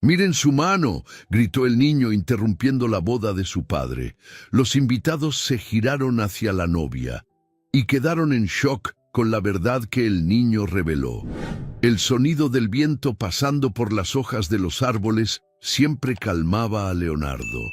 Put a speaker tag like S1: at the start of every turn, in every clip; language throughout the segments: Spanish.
S1: «Miren su mano», gritó el niño interrumpiendo la boda de su padre. Los invitados se giraron hacia la novia y quedaron en shock con la verdad que el niño reveló. El sonido del viento pasando por las hojas de los árboles siempre calmaba a Leonardo.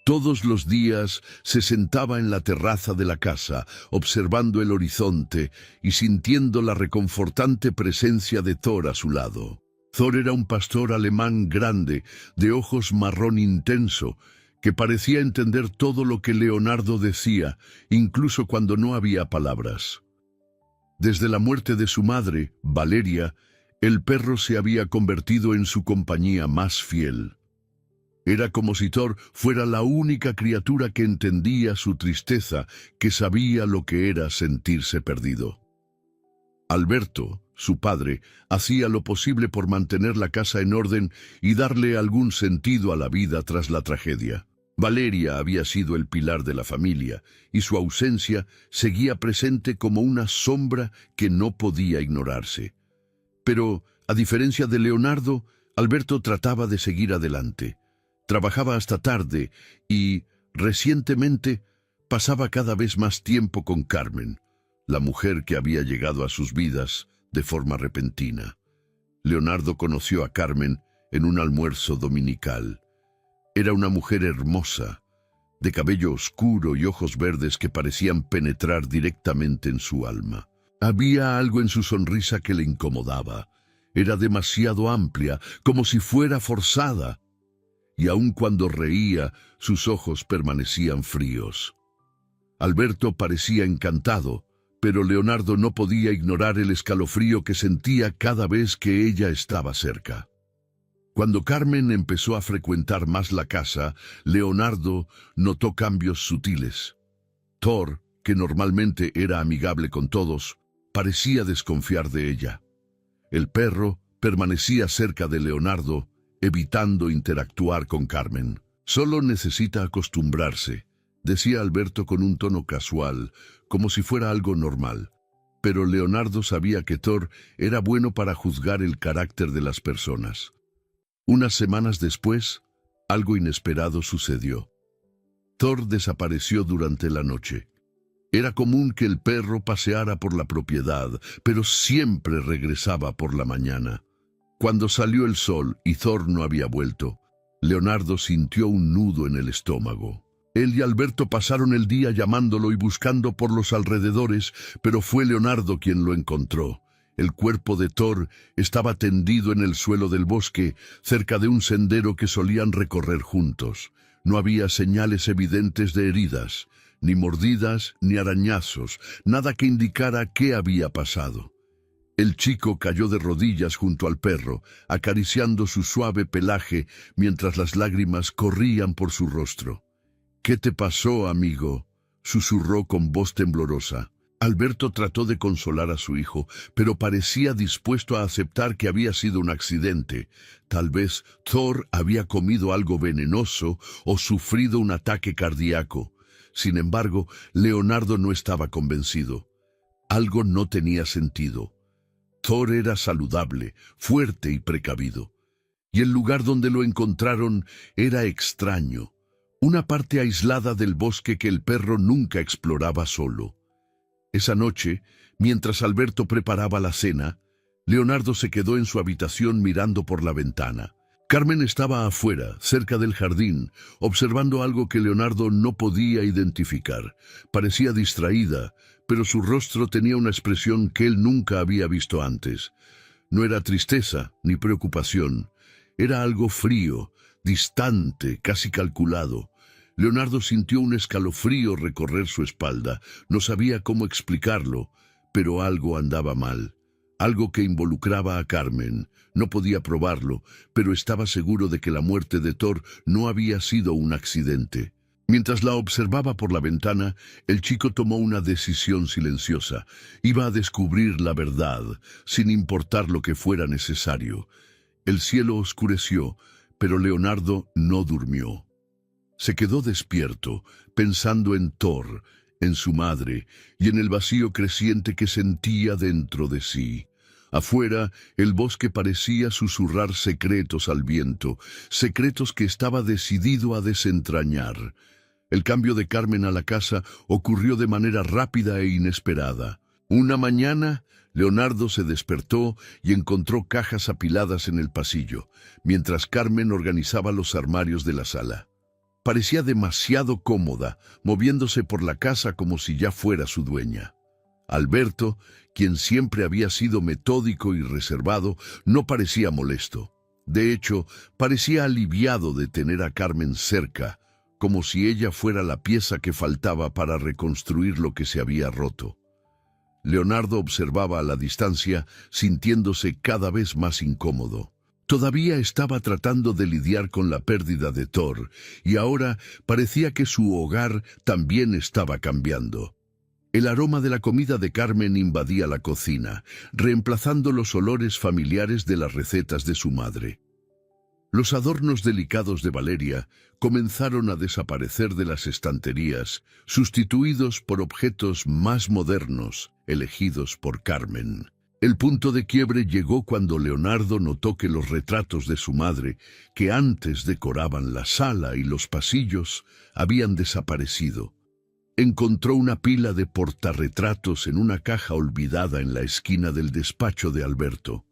S1: Todos los días se sentaba en la terraza de la casa, observando el horizonte y sintiendo la reconfortante presencia de Thor a su lado. Thor era un pastor alemán grande, de ojos marrón intenso, que parecía entender todo lo que Leonardo decía, incluso cuando no había palabras. Desde la muerte de su madre, Valeria, el perro se había convertido en su compañía más fiel. Era como si Thor fuera la única criatura que entendía su tristeza, que sabía lo que era sentirse perdido. Alberto, su padre, hacía lo posible por mantener la casa en orden y darle algún sentido a la vida tras la tragedia. Valeria había sido el pilar de la familia, y su ausencia seguía presente como una sombra que no podía ignorarse. Pero, a diferencia de Leonardo, Alberto trataba de seguir adelante. Trabajaba hasta tarde y, recientemente, pasaba cada vez más tiempo con Carmen, la mujer que había llegado a sus vidas de forma repentina. Leonardo conoció a Carmen en un almuerzo dominical. Era una mujer hermosa, de cabello oscuro y ojos verdes que parecían penetrar directamente en su alma. Había algo en su sonrisa que le incomodaba. Era demasiado amplia, como si fuera forzada. Y aun cuando reía, sus ojos permanecían fríos. Alberto parecía encantado, pero Leonardo no podía ignorar el escalofrío que sentía cada vez que ella estaba cerca. Cuando Carmen empezó a frecuentar más la casa, Leonardo notó cambios sutiles. Thor, que normalmente era amigable con todos, parecía desconfiar de ella. El perro permanecía cerca de Leonardo, evitando interactuar con Carmen. «Solo necesita acostumbrarse», decía Alberto con un tono casual, como si fuera algo normal. Pero Leonardo sabía que Thor era bueno para juzgar el carácter de las personas. Unas semanas después, algo inesperado sucedió. Thor desapareció durante la noche. Era común que el perro paseara por la propiedad, pero siempre regresaba por la mañana. Cuando salió el sol y Thor no había vuelto, Leonardo sintió un nudo en el estómago. Él y Alberto pasaron el día llamándolo y buscando por los alrededores, pero fue Leonardo quien lo encontró. El cuerpo de Thor estaba tendido en el suelo del bosque, cerca de un sendero que solían recorrer juntos. No había señales evidentes de heridas, ni mordidas ni arañazos, nada que indicara qué había pasado. El chico cayó de rodillas junto al perro, acariciando su suave pelaje mientras las lágrimas corrían por su rostro. «¿Qué te pasó, amigo?», susurró con voz temblorosa. Alberto trató de consolar a su hijo, pero parecía dispuesto a aceptar que había sido un accidente. Tal vez Thor había comido algo venenoso o sufrido un ataque cardíaco. Sin embargo, Leonardo no estaba convencido. Algo no tenía sentido. Thor era saludable, fuerte y precavido. Y el lugar donde lo encontraron era extraño. Una parte aislada del bosque que el perro nunca exploraba solo. Esa noche, mientras Alberto preparaba la cena, Leonardo se quedó en su habitación mirando por la ventana. Carmen estaba afuera, cerca del jardín, observando algo que Leonardo no podía identificar. Parecía distraída, pero su rostro tenía una expresión que él nunca había visto antes. No era tristeza ni preocupación. Era algo frío, distante, casi calculado. Leonardo sintió un escalofrío recorrer su espalda. No sabía cómo explicarlo, pero algo andaba mal. Algo que involucraba a Carmen. No podía probarlo, pero estaba seguro de que la muerte de Thor no había sido un accidente. Mientras la observaba por la ventana, el chico tomó una decisión silenciosa. Iba a descubrir la verdad, sin importar lo que fuera necesario. El cielo oscureció, pero Leonardo no durmió. Se quedó despierto, pensando en Thor, en su madre y en el vacío creciente que sentía dentro de sí. Afuera, el bosque parecía susurrar secretos al viento, secretos que estaba decidido a desentrañar. El cambio de Carmen a la casa ocurrió de manera rápida e inesperada. Una mañana, Leonardo se despertó y encontró cajas apiladas en el pasillo, mientras Carmen organizaba los armarios de la sala. Parecía demasiado cómoda, moviéndose por la casa como si ya fuera su dueña. Alberto, quien siempre había sido metódico y reservado, no parecía molesto. De hecho, parecía aliviado de tener a Carmen cerca, como si ella fuera la pieza que faltaba para reconstruir lo que se había roto. Leonardo observaba a la distancia, sintiéndose cada vez más incómodo. Todavía estaba tratando de lidiar con la pérdida de Thor, y ahora parecía que su hogar también estaba cambiando. El aroma de la comida de Carmen invadía la cocina, reemplazando los olores familiares de las recetas de su madre. Los adornos delicados de Valeria comenzaron a desaparecer de las estanterías, sustituidos por objetos más modernos, elegidos por Carmen. El punto de quiebre llegó cuando Leonardo notó que los retratos de su madre, que antes decoraban la sala y los pasillos, habían desaparecido. Encontró una pila de portarretratos en una caja olvidada en la esquina del despacho de Alberto.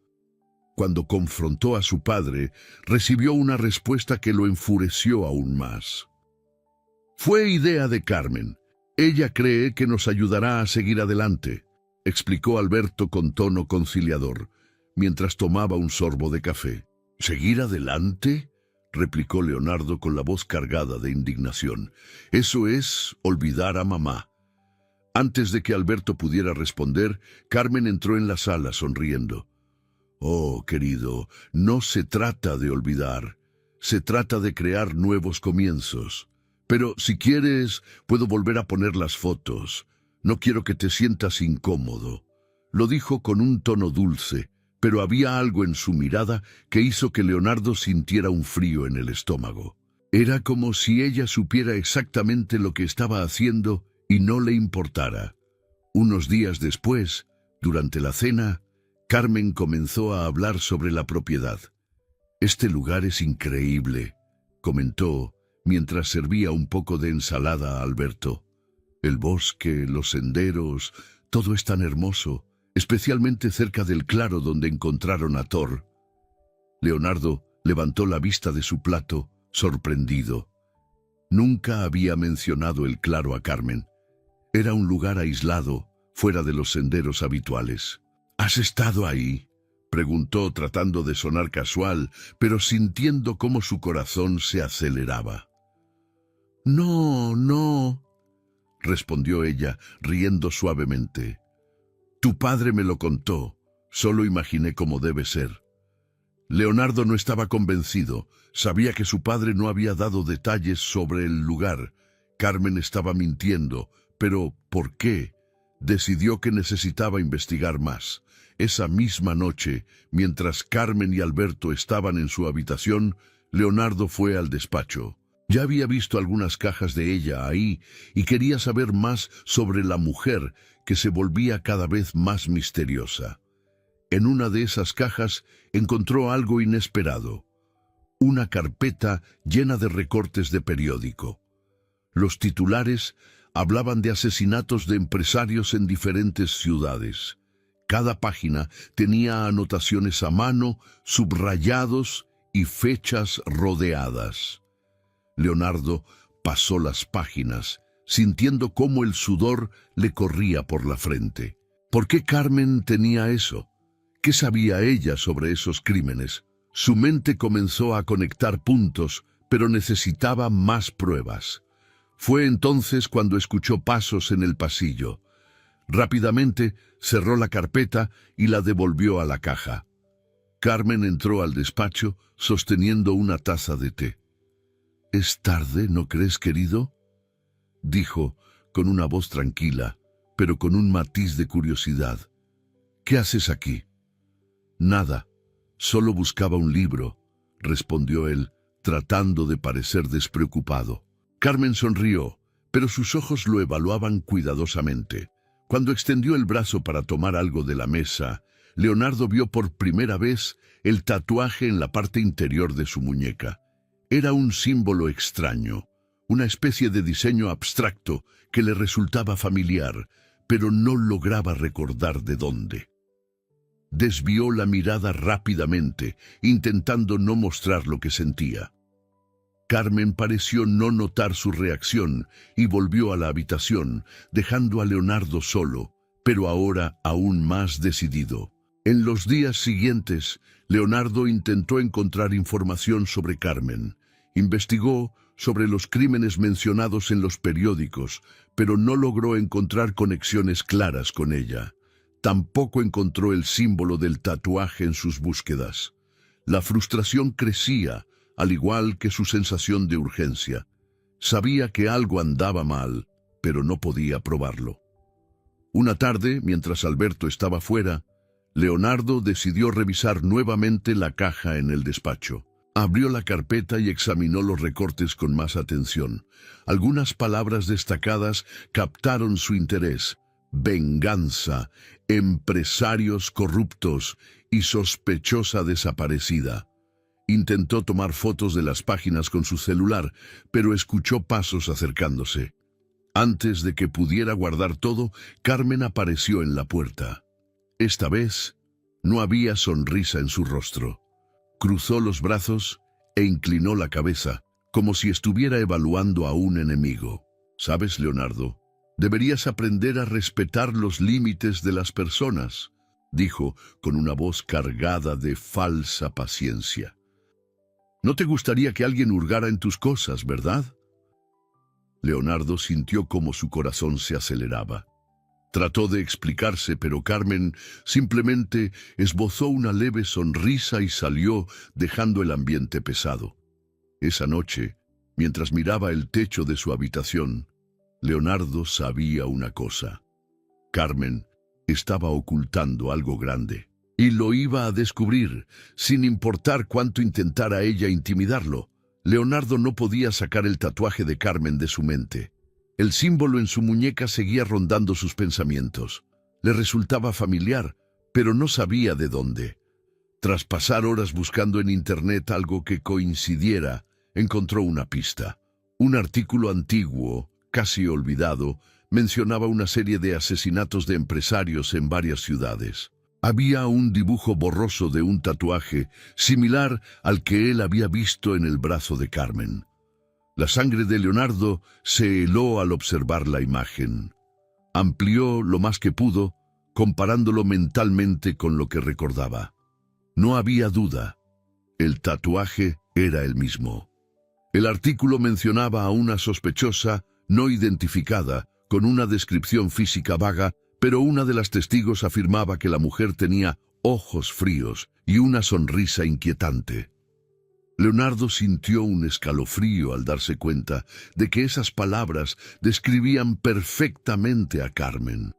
S1: Cuando confrontó a su padre, recibió una respuesta que lo enfureció aún más. «Fue idea de Carmen. Ella cree que nos ayudará a seguir adelante», explicó Alberto con tono conciliador, mientras tomaba un sorbo de café. «¿Seguir adelante?», replicó Leonardo con la voz cargada de indignación. «Eso es olvidar a mamá». Antes de que Alberto pudiera responder, Carmen entró en la sala sonriendo. «Oh, querido, no se trata de olvidar. Se trata de crear nuevos comienzos. Pero si quieres, puedo volver a poner las fotos. No quiero que te sientas incómodo». Lo dijo con un tono dulce, pero había algo en su mirada que hizo que Leonardo sintiera un frío en el estómago. Era como si ella supiera exactamente lo que estaba haciendo y no le importara. Unos días después, durante la cena, Carmen comenzó a hablar sobre la propiedad. «Este lugar es increíble», comentó, mientras servía un poco de ensalada a Alberto. «El bosque, los senderos, todo es tan hermoso, especialmente cerca del claro donde encontraron a Thor». Leonardo levantó la vista de su plato, sorprendido. Nunca había mencionado el claro a Carmen. Era un lugar aislado, fuera de los senderos habituales. «¿Has estado ahí?», preguntó tratando de sonar casual, pero sintiendo cómo su corazón se aceleraba. No, respondió ella, riendo suavemente. «Tu padre me lo contó, solo imaginé cómo debe ser». Leonardo no estaba convencido, sabía que su padre no había dado detalles sobre el lugar. Carmen estaba mintiendo, pero ¿por qué? Decidió que necesitaba investigar más. Esa misma noche, mientras Carmen y Alberto estaban en su habitación, Leonardo fue al despacho. Ya había visto algunas cajas de ella ahí y quería saber más sobre la mujer que se volvía cada vez más misteriosa. En una de esas cajas encontró algo inesperado: una carpeta llena de recortes de periódico. Los titulares hablaban de asesinatos de empresarios en diferentes ciudades. Cada página tenía anotaciones a mano, subrayados y fechas rodeadas. Leonardo pasó las páginas, sintiendo cómo el sudor le corría por la frente. ¿Por qué Carmen tenía eso? ¿Qué sabía ella sobre esos crímenes? Su mente comenzó a conectar puntos, pero necesitaba más pruebas. Fue entonces cuando escuchó pasos en el pasillo. Rápidamente cerró la carpeta y la devolvió a la caja. Carmen entró al despacho sosteniendo una taza de té. «¿Es tarde, no crees, querido?», dijo con una voz tranquila, pero con un matiz de curiosidad. «¿Qué haces aquí?». «Nada, solo buscaba un libro», respondió él, tratando de parecer despreocupado. Carmen sonrió, pero sus ojos lo evaluaban cuidadosamente. Cuando extendió el brazo para tomar algo de la mesa, Leonardo vio por primera vez el tatuaje en la parte interior de su muñeca. Era un símbolo extraño, una especie de diseño abstracto que le resultaba familiar, pero no lograba recordar de dónde. Desvió la mirada rápidamente, intentando no mostrar lo que sentía. Carmen pareció no notar su reacción y volvió a la habitación, dejando a Leonardo solo, pero ahora aún más decidido. En los días siguientes, Leonardo intentó encontrar información sobre Carmen. Investigó sobre los crímenes mencionados en los periódicos, pero no logró encontrar conexiones claras con ella. Tampoco encontró el símbolo del tatuaje en sus búsquedas. La frustración crecía, al igual que su sensación de urgencia. Sabía que algo andaba mal, pero no podía probarlo. Una tarde, mientras Alberto estaba fuera, Leonardo decidió revisar nuevamente la caja en el despacho. Abrió la carpeta y examinó los recortes con más atención. Algunas palabras destacadas captaron su interés: venganza, empresarios corruptos y sospechosa desaparecida. Intentó tomar fotos de las páginas con su celular, pero escuchó pasos acercándose. Antes de que pudiera guardar todo, Carmen apareció en la puerta. Esta vez, no había sonrisa en su rostro. Cruzó los brazos e inclinó la cabeza, como si estuviera evaluando a un enemigo. ¿Sabes, Leonardo? Deberías aprender a respetar los límites de las personas, dijo con una voz cargada de falsa paciencia. No te gustaría que alguien hurgara en tus cosas, ¿verdad? Leonardo sintió como su corazón se aceleraba. Trató de explicarse, pero Carmen simplemente esbozó una leve sonrisa y salió, dejando el ambiente pesado. Esa noche, mientras miraba el techo de su habitación, Leonardo sabía una cosa. Carmen estaba ocultando algo grande, y lo iba a descubrir, sin importar cuánto intentara ella intimidarlo. Leonardo no podía sacar el tatuaje de Carmen de su mente. El símbolo en su muñeca seguía rondando sus pensamientos. Le resultaba familiar, pero no sabía de dónde. Tras pasar horas buscando en internet algo que coincidiera, encontró una pista. Un artículo antiguo, casi olvidado, mencionaba una serie de asesinatos de empresarios en varias ciudades. Había un dibujo borroso de un tatuaje similar al que él había visto en el brazo de Carmen. La sangre de Leonardo se heló al observar la imagen. Amplió lo más que pudo, comparándolo mentalmente con lo que recordaba. No había duda. El tatuaje era el mismo. El artículo mencionaba a una sospechosa no identificada, con una descripción física vaga, pero una de las testigos afirmaba que la mujer tenía ojos fríos y una sonrisa inquietante. Leonardo sintió un escalofrío al darse cuenta de que esas palabras describían perfectamente a Carmen.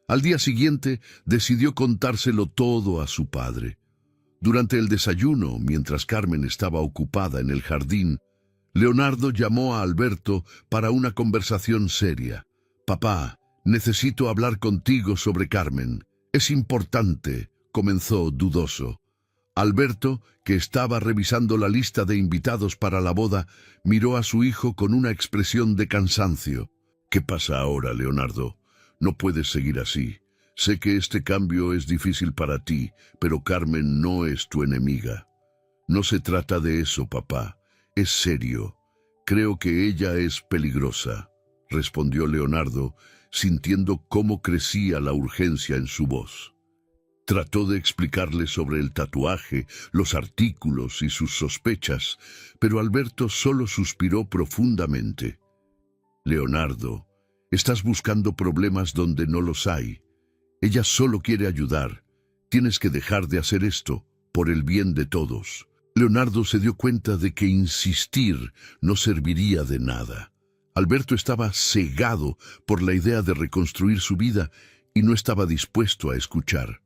S1: Al día siguiente decidió contárselo todo a su padre. Durante el desayuno, mientras Carmen estaba ocupada en el jardín, Leonardo llamó a Alberto para una conversación seria. «Papá, necesito hablar contigo sobre Carmen. Es importante», comenzó dudoso. Alberto, que estaba revisando la lista de invitados para la boda, miró a su hijo con una expresión de cansancio. «¿Qué pasa ahora, Leonardo? No puedes seguir así. Sé que este cambio es difícil para ti, pero Carmen no es tu enemiga». «No se trata de eso, papá. Es serio. Creo que ella es peligrosa», respondió Leonardo, sintiendo cómo crecía la urgencia en su voz. Trató de explicarle sobre el tatuaje, los artículos y sus sospechas, pero Alberto solo suspiró profundamente. «Leonardo, estás buscando problemas donde no los hay. Ella solo quiere ayudar. Tienes que dejar de hacer esto, por el bien de todos». Leonardo se dio cuenta de que insistir no serviría de nada. Alberto estaba cegado por la idea de reconstruir su vida y no estaba dispuesto a escuchar.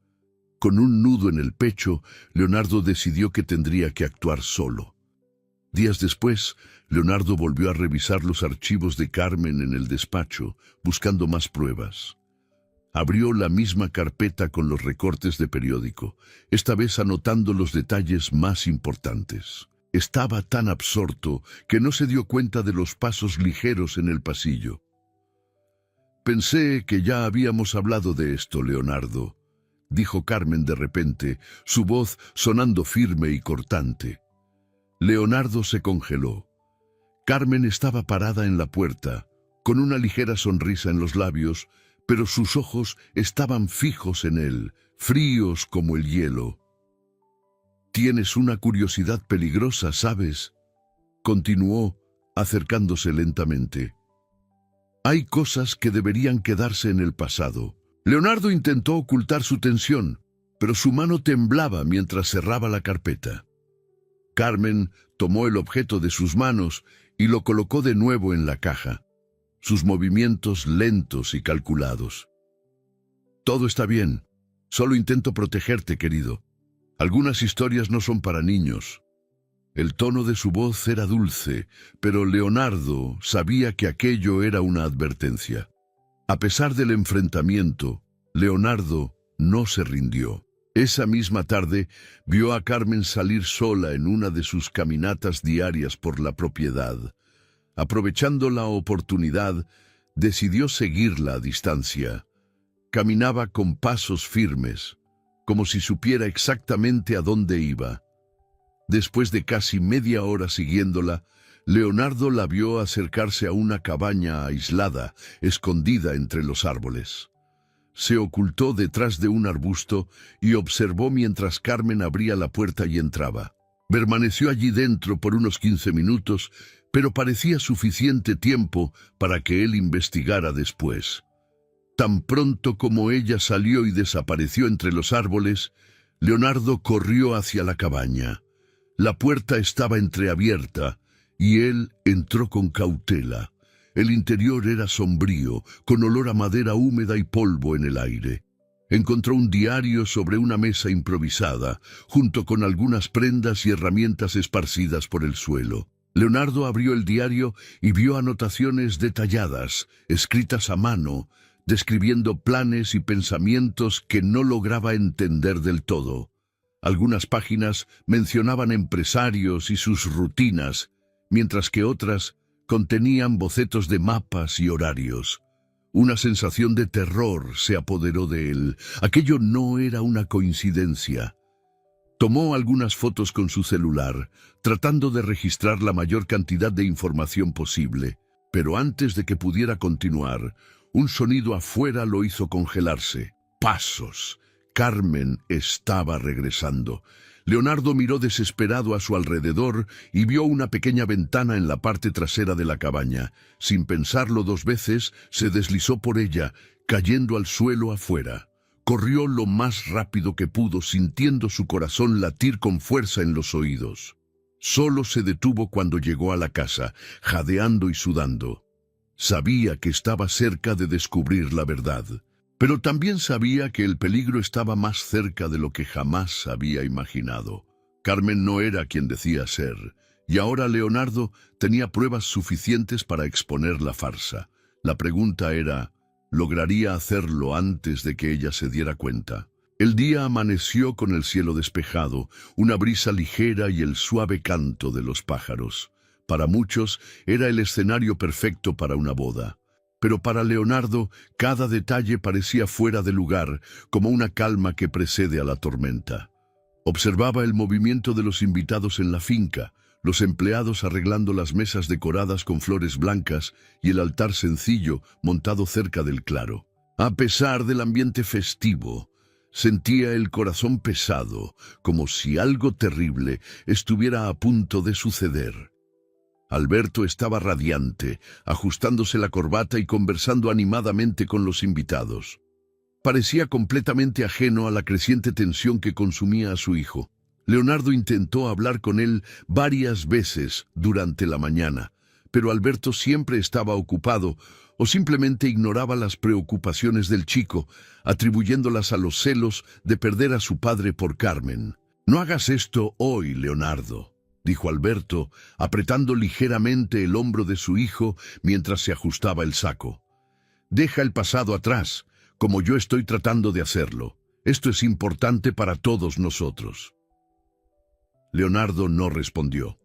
S1: Con un nudo en el pecho, Leonardo decidió que tendría que actuar solo. Días después, Leonardo volvió a revisar los archivos de Carmen en el despacho, buscando más pruebas. Abrió la misma carpeta con los recortes de periódico, esta vez anotando los detalles más importantes. Estaba tan absorto que no se dio cuenta de los pasos ligeros en el pasillo. «Pensé que ya habíamos hablado de esto, Leonardo», dijo Carmen de repente, su voz sonando firme y cortante. Leonardo se congeló. Carmen estaba parada en la puerta, con una ligera sonrisa en los labios, pero sus ojos estaban fijos en él, fríos como el hielo. «Tienes una curiosidad peligrosa, ¿sabes?», continuó, acercándose lentamente. «Hay cosas que deberían quedarse en el pasado». Leonardo intentó ocultar su tensión, pero su mano temblaba mientras cerraba la carpeta. Carmen tomó el objeto de sus manos y lo colocó de nuevo en la caja, sus movimientos lentos y calculados. «Todo está bien. Solo intento protegerte, querido. Algunas historias no son para niños». El tono de su voz era dulce, pero Leonardo sabía que aquello era una advertencia. A pesar del enfrentamiento, Leonardo no se rindió. Esa misma tarde vio a Carmen salir sola en una de sus caminatas diarias por la propiedad. Aprovechando la oportunidad, decidió seguirla a distancia. Caminaba con pasos firmes, como si supiera exactamente a dónde iba. Después de casi media hora siguiéndola, Leonardo la vio acercarse a una cabaña aislada, escondida entre los árboles. Se ocultó detrás de un arbusto y observó mientras Carmen abría la puerta y entraba. Permaneció allí dentro por unos 15 minutos, pero parecía suficiente tiempo para que él investigara después. Tan pronto como ella salió y desapareció entre los árboles, Leonardo corrió hacia la cabaña. La puerta estaba entreabierta y él entró con cautela. El interior era sombrío, con olor a madera húmeda y polvo en el aire. Encontró un diario sobre una mesa improvisada, junto con algunas prendas y herramientas esparcidas por el suelo. Leonardo abrió el diario y vio anotaciones detalladas, escritas a mano, describiendo planes y pensamientos que no lograba entender del todo. Algunas páginas mencionaban empresarios y sus rutinas, mientras que otras contenían bocetos de mapas y horarios. Una sensación de terror se apoderó de él. Aquello no era una coincidencia. Tomó algunas fotos con su celular, tratando de registrar la mayor cantidad de información posible. Pero antes de que pudiera continuar, un sonido afuera lo hizo congelarse. Pasos. Carmen estaba regresando. Leonardo miró desesperado a su alrededor y vio una pequeña ventana en la parte trasera de la cabaña. Sin pensarlo 2 veces, se deslizó por ella, cayendo al suelo afuera. Corrió lo más rápido que pudo, sintiendo su corazón latir con fuerza en los oídos. Solo se detuvo cuando llegó a la casa, jadeando y sudando. Sabía que estaba cerca de descubrir la verdad. Pero también sabía que el peligro estaba más cerca de lo que jamás había imaginado. Carmen no era quien decía ser, y ahora Leonardo tenía pruebas suficientes para exponer la farsa. La pregunta era, ¿lograría hacerlo antes de que ella se diera cuenta? El día amaneció con el cielo despejado, una brisa ligera y el suave canto de los pájaros. Para muchos era el escenario perfecto para una boda. Pero para Leonardo, cada detalle parecía fuera de lugar, como una calma que precede a la tormenta. Observaba el movimiento de los invitados en la finca, los empleados arreglando las mesas decoradas con flores blancas y el altar sencillo montado cerca del claro. A pesar del ambiente festivo, sentía el corazón pesado, como si algo terrible estuviera a punto de suceder. Alberto estaba radiante, ajustándose la corbata y conversando animadamente con los invitados. Parecía completamente ajeno a la creciente tensión que consumía a su hijo. Leonardo intentó hablar con él varias veces durante la mañana, pero Alberto siempre estaba ocupado o simplemente ignoraba las preocupaciones del chico, atribuyéndolas a los celos de perder a su padre por Carmen. «No hagas esto hoy, Leonardo», dijo Alberto, apretando ligeramente el hombro de su hijo mientras se ajustaba el saco. «Deja el pasado atrás. como yo estoy tratando de hacerlo. Esto es importante para todos nosotros. Leonardo no respondió,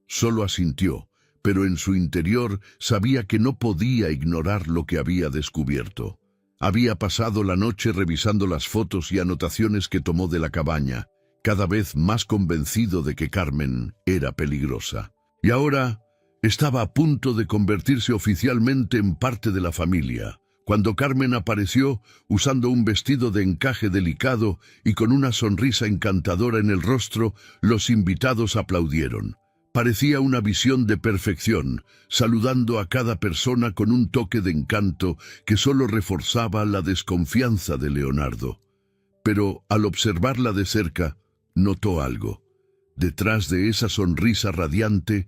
S1: solo asintió, pero en su interior sabía que no podía ignorar lo que había descubierto. Había pasado la noche revisando las fotos y anotaciones que tomó de la cabaña, cada vez más convencido de que Carmen era peligrosa. Y ahora estaba a punto de convertirse oficialmente en parte de la familia, cuando Carmen apareció usando un vestido de encaje delicado y con una sonrisa encantadora en el rostro. Los invitados aplaudieron. Parecía una visión de perfección, saludando a cada persona con un toque de encanto que solo reforzaba la desconfianza de Leonardo. Pero al observarla de cerca, notó algo. Detrás de esa sonrisa radiante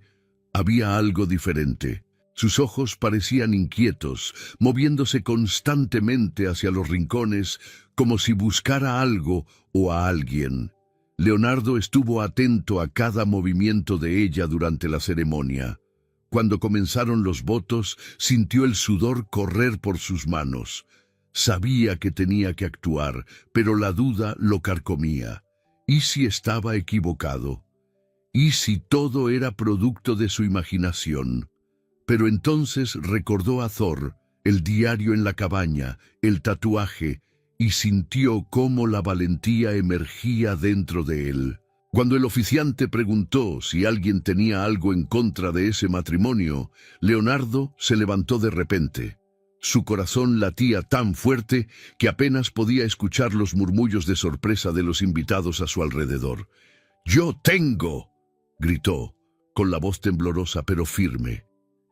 S1: había algo diferente. Sus ojos parecían inquietos, moviéndose constantemente hacia los rincones, como si buscara algo o a alguien. Leonardo estuvo atento a cada movimiento de ella durante la ceremonia. Cuando comenzaron los votos, sintió el sudor correr por sus manos. Sabía que tenía que actuar, pero la duda lo carcomía. ¿Y si estaba equivocado? ¿Y si todo era producto de su imaginación? Pero entonces recordó a Thor, el diario en la cabaña, el tatuaje, y sintió cómo la valentía emergía dentro de él. Cuando el oficiante preguntó si alguien tenía algo en contra de ese matrimonio, Leonardo se levantó de repente. Su corazón latía tan fuerte que apenas podía escuchar los murmullos de sorpresa de los invitados a su alrededor. «¡Yo tengo!», gritó, con la voz temblorosa pero firme.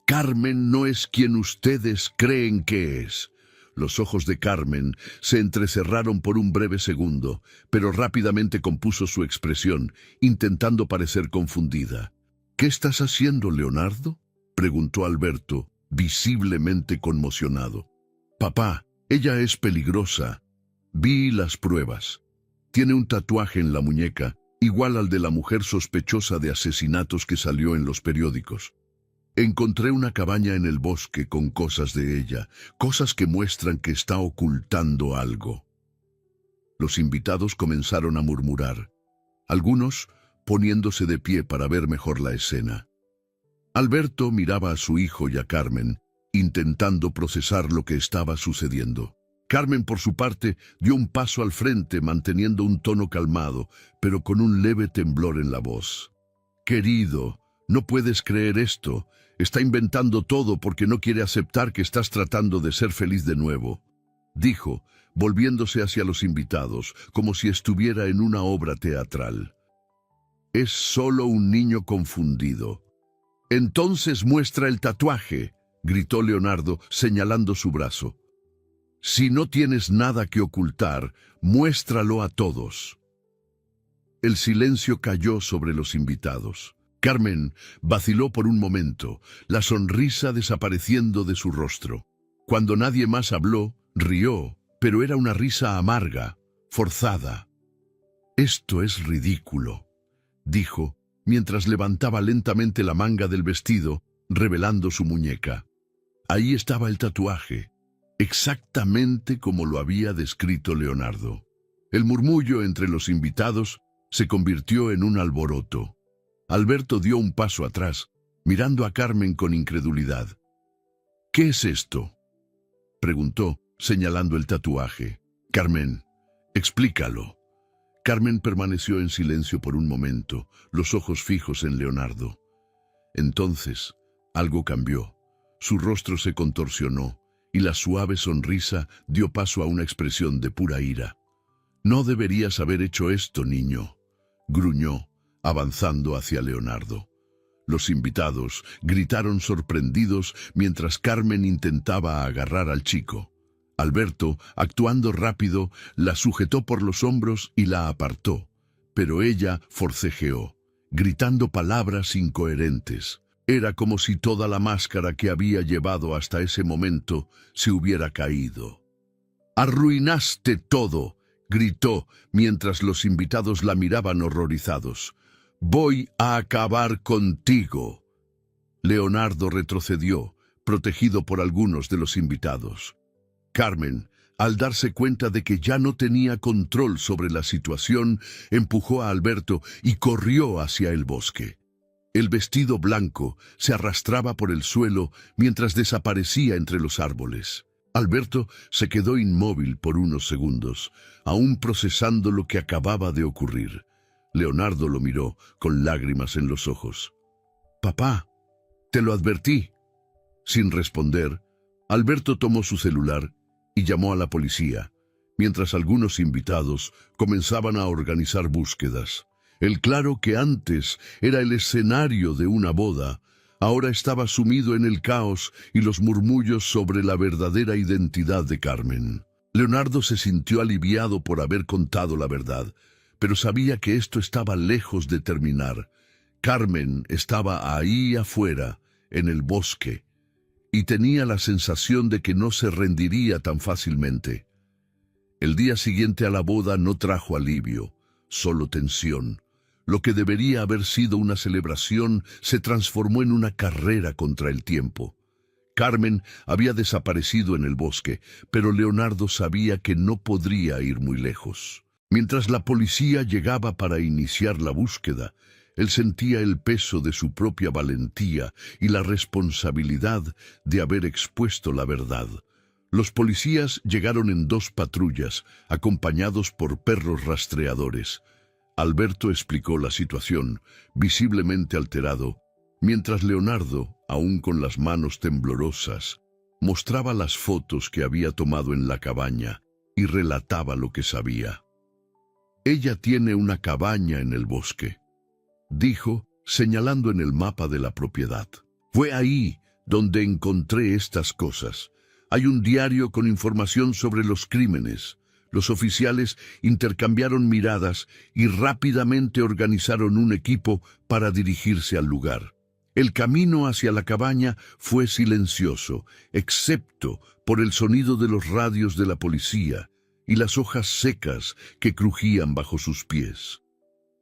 S1: «Carmen no es quien ustedes creen que es». Los ojos de Carmen se entrecerraron por un breve segundo, pero rápidamente compuso su expresión, intentando parecer confundida. «¿Qué estás haciendo, Leonardo?», preguntó Alberto, visiblemente conmocionado. «Papá, ella es peligrosa. Vi las pruebas. Tiene un tatuaje en la muñeca, igual al de la mujer sospechosa de asesinatos que salió en los periódicos. Encontré una cabaña en el bosque con cosas de ella, cosas que muestran que está ocultando algo». Los invitados comenzaron a murmurar, algunos poniéndose de pie para ver mejor la escena. Alberto miraba a su hijo y a Carmen, intentando procesar lo que estaba sucediendo. Carmen, por su parte, dio un paso al frente manteniendo un tono calmado, pero con un leve temblor en la voz. «Querido, no puedes creer esto. Está inventando todo porque no quiere aceptar que estás tratando de ser feliz de nuevo», dijo, volviéndose hacia los invitados, como si estuviera en una obra teatral. «Es solo un niño confundido». «Entonces muestra el tatuaje», gritó Leonardo, señalando su brazo. «Si no tienes nada que ocultar, muéstralo a todos». El silencio cayó sobre los invitados. Carmen vaciló por un momento, la sonrisa desapareciendo de su rostro. Cuando nadie más habló, rió, pero era una risa amarga, forzada. «Esto es ridículo», dijo, mientras levantaba lentamente la manga del vestido, revelando su muñeca. Ahí estaba el tatuaje, exactamente como lo había descrito Leonardo. El murmullo entre los invitados se convirtió en un alboroto. Alberto dio un paso atrás, mirando a Carmen con incredulidad. «¿Qué es esto?», preguntó, señalando el tatuaje. «Carmen, explícalo». Carmen permaneció en silencio por un momento, los ojos fijos en Leonardo. Entonces, algo cambió. Su rostro se contorsionó, y la suave sonrisa dio paso a una expresión de pura ira. «No deberías haber hecho esto, niño», gruñó, avanzando hacia Leonardo. Los invitados gritaron sorprendidos mientras Carmen intentaba agarrar al chico. Alberto, actuando rápido, la sujetó por los hombros y la apartó, pero ella forcejeó, gritando palabras incoherentes. Era como si toda la máscara que había llevado hasta ese momento se hubiera caído. «Arruinaste todo», gritó mientras los invitados la miraban horrorizados. «Voy a acabar contigo». Leonardo retrocedió, protegido por algunos de los invitados. Carmen, Al darse cuenta de que ya no tenía control sobre la situación, empujó a Alberto y corrió hacia el bosque. El vestido blanco se arrastraba por el suelo mientras desaparecía entre los árboles. Alberto se quedó inmóvil por unos segundos, aún procesando lo que acababa de ocurrir. Leonardo lo miró con lágrimas en los ojos. «Papá, te lo advertí». Sin responder, Alberto tomó su celular y llamó a la policía, mientras algunos invitados comenzaban a organizar búsquedas. El claro que antes era el escenario de una boda, ahora estaba sumido en el caos y los murmullos sobre la verdadera identidad de Carmen. Leonardo se sintió aliviado por haber contado la verdad, pero sabía que esto estaba lejos de terminar. Carmen estaba ahí afuera, en el bosque, y tenía la sensación de que no se rendiría tan fácilmente. El día siguiente a la boda no trajo alivio, solo tensión. Lo que debería haber sido una celebración se transformó en una carrera contra el tiempo. Carmen había desaparecido en el bosque, pero Leonardo sabía que no podría ir muy lejos. Mientras la policía llegaba para iniciar la búsqueda, él sentía el peso de su propia valentía y la responsabilidad de haber expuesto la verdad. Los policías llegaron en 2 patrullas, acompañados por perros rastreadores. Alberto explicó la situación, visiblemente alterado, mientras Leonardo, aún con las manos temblorosas, mostraba las fotos que había tomado en la cabaña y relataba lo que sabía. «Ella tiene una cabaña en el bosque», dijo, señalando en el mapa de la propiedad. «Fue ahí donde encontré estas cosas. Hay un diario con información sobre los crímenes». Los oficiales intercambiaron miradas y rápidamente organizaron un equipo para dirigirse al lugar. El camino hacia la cabaña fue silencioso, excepto por el sonido de los radios de la policía y las hojas secas que crujían bajo sus pies.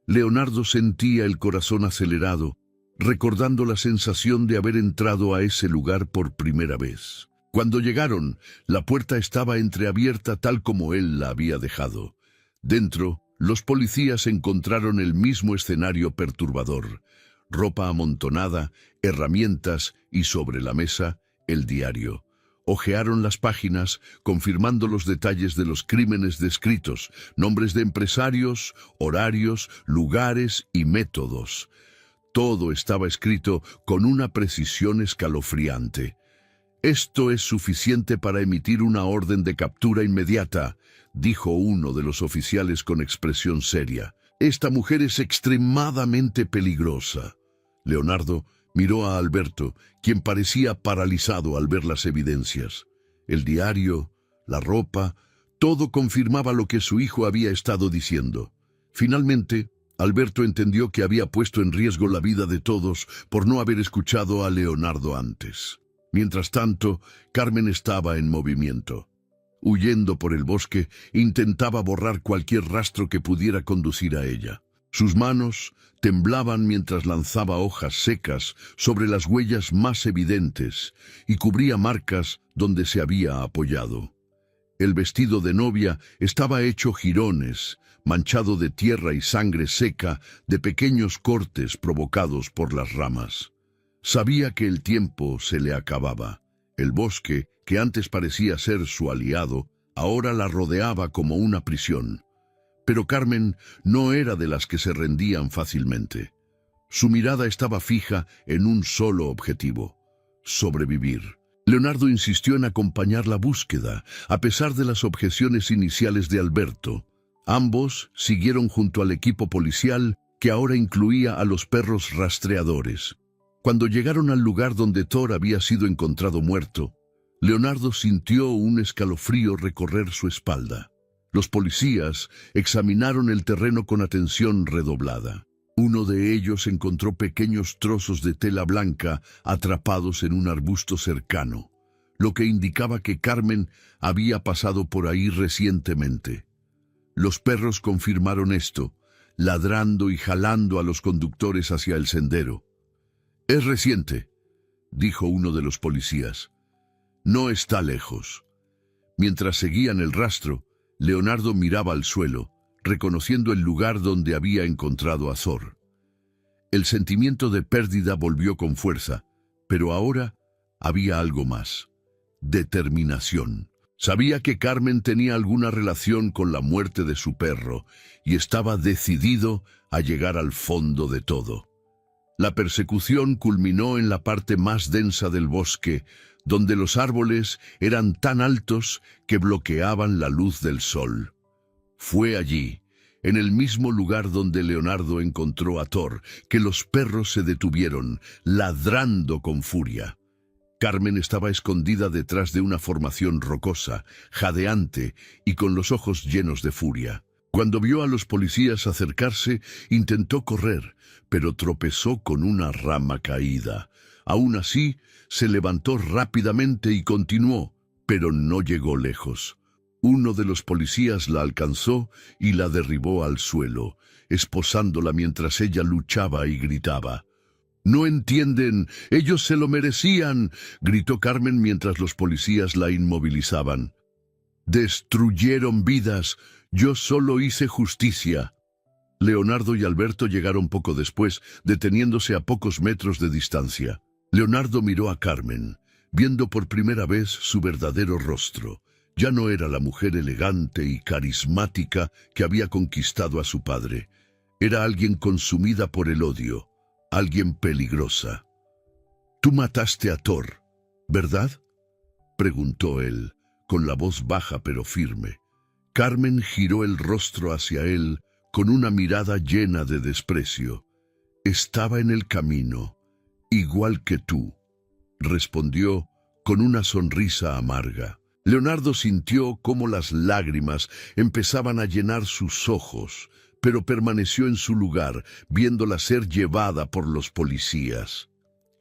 S1: Leonardo sentía el corazón acelerado, recordando la sensación de haber entrado a ese lugar por primera vez. Cuando llegaron, la puerta estaba entreabierta tal como él la había dejado. Dentro, los policías encontraron el mismo escenario perturbador: ropa amontonada, herramientas y sobre la mesa, el diario. Hojearon las páginas, confirmando los detalles de los crímenes descritos, nombres de empresarios, horarios, lugares y métodos. Todo estaba escrito con una precisión escalofriante. «Esto es suficiente para emitir una orden de captura inmediata», dijo uno de los oficiales con expresión seria. «Esta mujer es extremadamente peligrosa». Leonardo miró a Alberto, quien parecía paralizado al ver las evidencias. El diario, la ropa, todo confirmaba lo que su hijo había estado diciendo. Finalmente, Alberto entendió que había puesto en riesgo la vida de todos por no haber escuchado a Leonardo antes. Mientras tanto, Carmen estaba en movimiento. Huyendo por el bosque, intentaba borrar cualquier rastro que pudiera conducir a ella. Sus manos temblaban mientras lanzaba hojas secas sobre las huellas más evidentes y cubría marcas donde se había apoyado. El vestido de novia estaba hecho jirones, manchado de tierra y sangre seca de pequeños cortes provocados por las ramas. Sabía que el tiempo se le acababa. El bosque, que antes parecía ser su aliado, ahora la rodeaba como una prisión. Pero Carmen no era de las que se rendían fácilmente. Su mirada estaba fija en un solo objetivo: sobrevivir. Leonardo insistió en acompañar la búsqueda, a pesar de las objeciones iniciales de Alberto. Ambos siguieron junto al equipo policial, que ahora incluía a los perros rastreadores. Cuando llegaron al lugar donde Thor había sido encontrado muerto, Leonardo sintió un escalofrío recorrer su espalda. Los policías examinaron el terreno con atención redoblada. Uno de ellos encontró pequeños trozos de tela blanca atrapados en un arbusto cercano, lo que indicaba que Carmen había pasado por ahí recientemente. Los perros confirmaron esto, ladrando y jalando a los conductores hacia el sendero. «Es reciente», dijo uno de los policías. «No está lejos». Mientras seguían el rastro, Leonardo miraba al suelo, reconociendo el lugar donde había encontrado a Thor. El sentimiento de pérdida volvió con fuerza, pero ahora había algo más: determinación. Sabía que Carmen tenía alguna relación con la muerte de su perro y estaba decidido a llegar al fondo de todo. La persecución culminó en la parte más densa del bosque, donde los árboles eran tan altos que bloqueaban la luz del sol. Fue allí, en el mismo lugar donde Leonardo encontró a Thor, que los perros se detuvieron, ladrando con furia. Carmen estaba escondida detrás de una formación rocosa, jadeante y con los ojos llenos de furia. Cuando vio a los policías acercarse, intentó correr, pero tropezó con una rama caída. Aún así, se levantó rápidamente y continuó, pero no llegó lejos. Uno de los policías la alcanzó y la derribó al suelo, esposándola mientras ella luchaba y gritaba. «¡No entienden! ¡Ellos se lo merecían!», gritó Carmen mientras los policías la inmovilizaban. «Destruyeron vidas. Yo solo hice justicia». Leonardo y Alberto llegaron poco después, deteniéndose a pocos metros de distancia. Leonardo miró a Carmen, viendo por primera vez su verdadero rostro. Ya no era la mujer elegante y carismática que había conquistado a su padre. Era alguien consumida por el odio, alguien peligrosa. «Tú mataste a Thor, ¿verdad?», preguntó él, con la voz baja pero firme. Carmen giró el rostro hacia él con una mirada llena de desprecio. «Estaba en el camino, igual que tú», respondió con una sonrisa amarga. Leonardo sintió cómo las lágrimas empezaban a llenar sus ojos, pero permaneció en su lugar, viéndola ser llevada por los policías.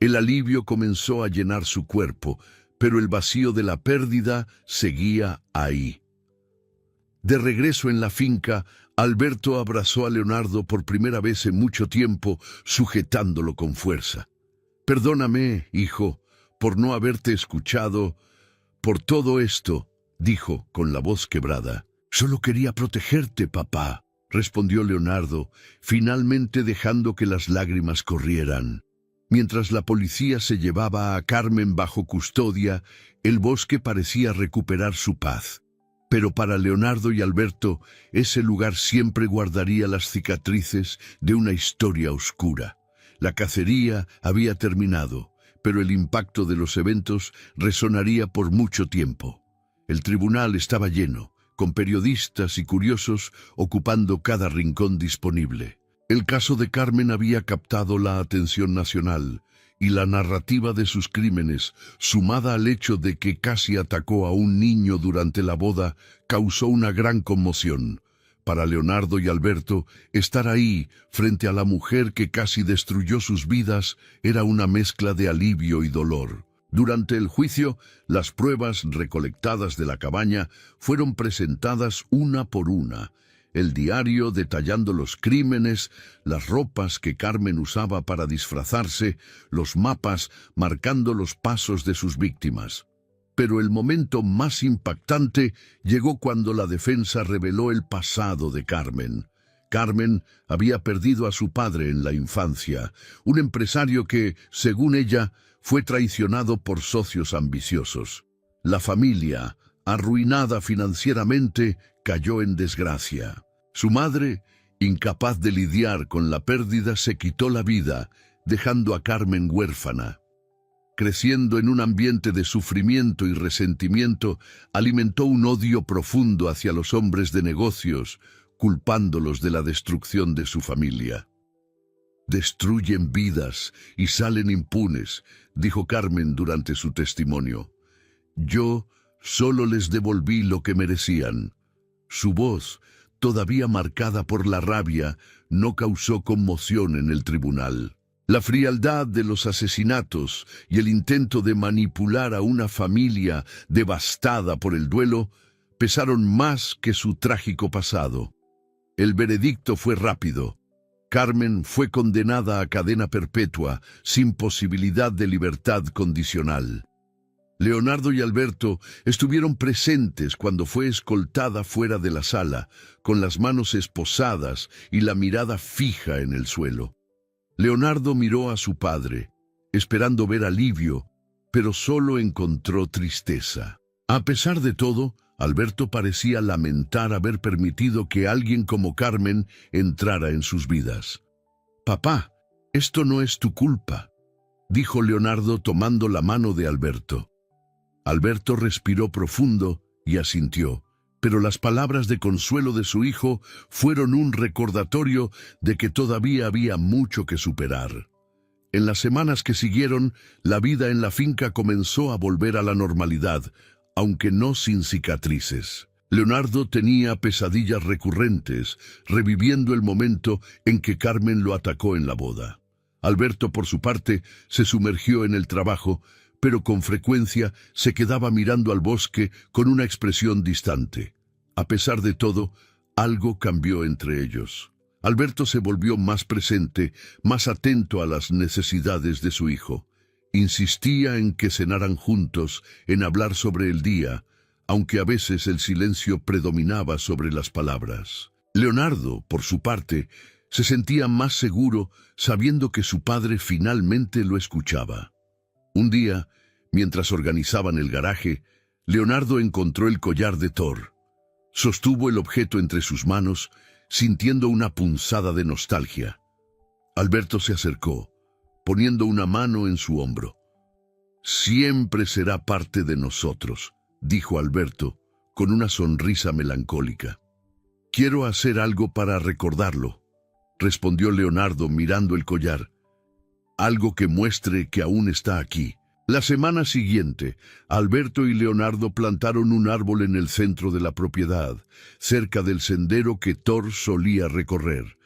S1: El alivio comenzó a llenar su cuerpo, pero el vacío de la pérdida seguía ahí. De regreso en la finca, Alberto abrazó a Leonardo por primera vez en mucho tiempo, sujetándolo con fuerza. «Perdóname, hijo, por no haberte escuchado, por todo esto», dijo con la voz quebrada. «Solo quería protegerte, papá», respondió Leonardo, finalmente dejando que las lágrimas corrieran. Mientras la policía se llevaba a Carmen bajo custodia, el bosque parecía recuperar su paz. Pero para Leonardo y Alberto, ese lugar siempre guardaría las cicatrices de una historia oscura. La cacería había terminado, pero el impacto de los eventos resonaría por mucho tiempo. El tribunal estaba lleno, con periodistas y curiosos ocupando cada rincón disponible. El caso de Carmen había captado la atención nacional, y la narrativa de sus crímenes, sumada al hecho de que casi atacó a un niño durante la boda, causó una gran conmoción. Para Leonardo y Alberto, estar ahí, frente a la mujer que casi destruyó sus vidas, era una mezcla de alivio y dolor. Durante el juicio, las pruebas recolectadas de la cabaña fueron presentadas una por una. El diario detallando los crímenes, las ropas que Carmen usaba para disfrazarse, los mapas marcando los pasos de sus víctimas. Pero el momento más impactante llegó cuando la defensa reveló el pasado de Carmen. Carmen había perdido a su padre en la infancia, un empresario que, según ella, fue traicionado por socios ambiciosos. La familia, arruinada financieramente, cayó en desgracia. Su madre, incapaz de lidiar con la pérdida, se quitó la vida, dejando a Carmen huérfana. Creciendo en un ambiente de sufrimiento y resentimiento, alimentó un odio profundo hacia los hombres de negocios, culpándolos de la destrucción de su familia. «Destruyen vidas y salen impunes», dijo Carmen durante su testimonio. «Yo solo les devolví lo que merecían». Su voz, todavía marcada por la rabia, no causó conmoción en el tribunal. La frialdad de los asesinatos y el intento de manipular a una familia devastada por el duelo pesaron más que su trágico pasado. El veredicto fue rápido. Carmen fue condenada a cadena perpetua, sin posibilidad de libertad condicional. Leonardo y Alberto estuvieron presentes cuando fue escoltada fuera de la sala, con las manos esposadas y la mirada fija en el suelo. Leonardo miró a su padre, esperando ver alivio, pero solo encontró tristeza. A pesar de todo, Alberto parecía lamentar haber permitido que alguien como Carmen entrara en sus vidas. «Papá, esto no es tu culpa», dijo Leonardo tomando la mano de Alberto. Alberto respiró profundo y asintió, pero las palabras de consuelo de su hijo fueron un recordatorio de que todavía había mucho que superar. En las semanas que siguieron, la vida en la finca comenzó a volver a la normalidad, aunque no sin cicatrices. Leonardo tenía pesadillas recurrentes, reviviendo el momento en que Carmen lo atacó en la boda. Alberto, por su parte, se sumergió en el trabajo, pero con frecuencia se quedaba mirando al bosque con una expresión distante. A pesar de todo, algo cambió entre ellos. Alberto se volvió más presente, más atento a las necesidades de su hijo. Insistía en que cenaran juntos, en hablar sobre el día, aunque a veces el silencio predominaba sobre las palabras. Leonardo, por su parte, se sentía más seguro sabiendo que su padre finalmente lo escuchaba. Un día, mientras organizaban el garaje, Leonardo encontró el collar de Thor. Sostuvo el objeto entre sus manos, sintiendo una punzada de nostalgia. Alberto se acercó, poniendo una mano en su hombro. «Siempre será parte de nosotros», dijo Alberto, con una sonrisa melancólica. «Quiero hacer algo para recordarlo», respondió Leonardo mirando el collar. «Algo que muestre que aún está aquí». La semana siguiente, Alberto y Leonardo plantaron un árbol en el centro de la propiedad, cerca del sendero que Thor solía recorrer.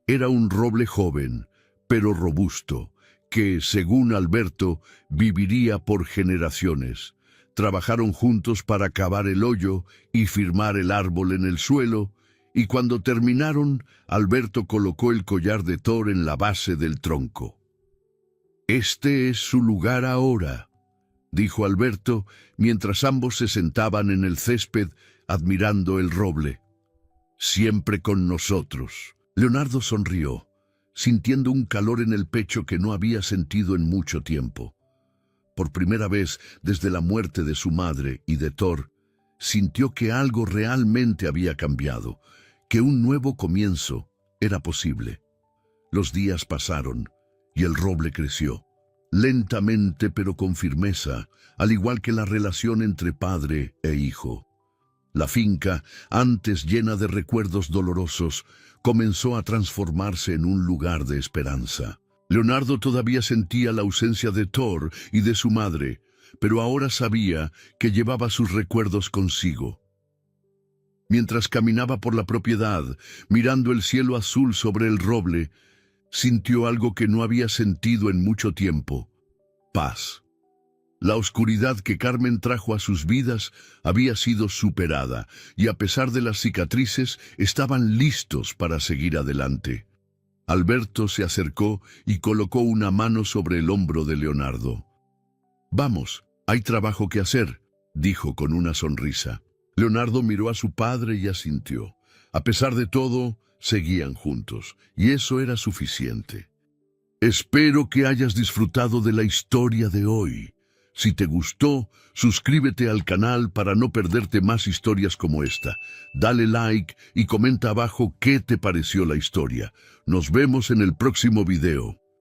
S1: Era un roble joven, pero robusto, que, según Alberto, viviría por generaciones. Trabajaron juntos para cavar el hoyo y firmar el árbol en el suelo, y cuando terminaron, Alberto colocó el collar de Thor en la base del tronco. «Este es su lugar ahora», dijo Alberto, mientras ambos se sentaban en el césped admirando el roble. «Siempre con nosotros». Leonardo sonrió, sintiendo un calor en el pecho que no había sentido en mucho tiempo. Por primera vez desde la muerte de su madre y de Thor, sintió que algo realmente había cambiado, que un nuevo comienzo era posible. Los días pasaron y el roble creció, lentamente pero con firmeza, al igual que la relación entre padre e hijo. La finca, antes llena de recuerdos dolorosos, comenzó a transformarse en un lugar de esperanza. Leonardo todavía sentía la ausencia de Thor y de su madre, pero ahora sabía que llevaba sus recuerdos consigo. Mientras caminaba por la propiedad, mirando el cielo azul sobre el roble, sintió algo que no había sentido en mucho tiempo: paz. La oscuridad que Carmen trajo a sus vidas había sido superada, y a pesar de las cicatrices, estaban listos para seguir adelante. Alberto se acercó y colocó una mano sobre el hombro de Leonardo. «Vamos, hay trabajo que hacer», dijo con una sonrisa. Leonardo miró a su padre y asintió. A pesar de todo, seguían juntos, y eso era suficiente. Espero que hayas disfrutado de la historia de hoy. Si te gustó, suscríbete al canal para no perderte más historias como esta. Dale like y comenta abajo qué te pareció la historia. Nos vemos en el próximo video.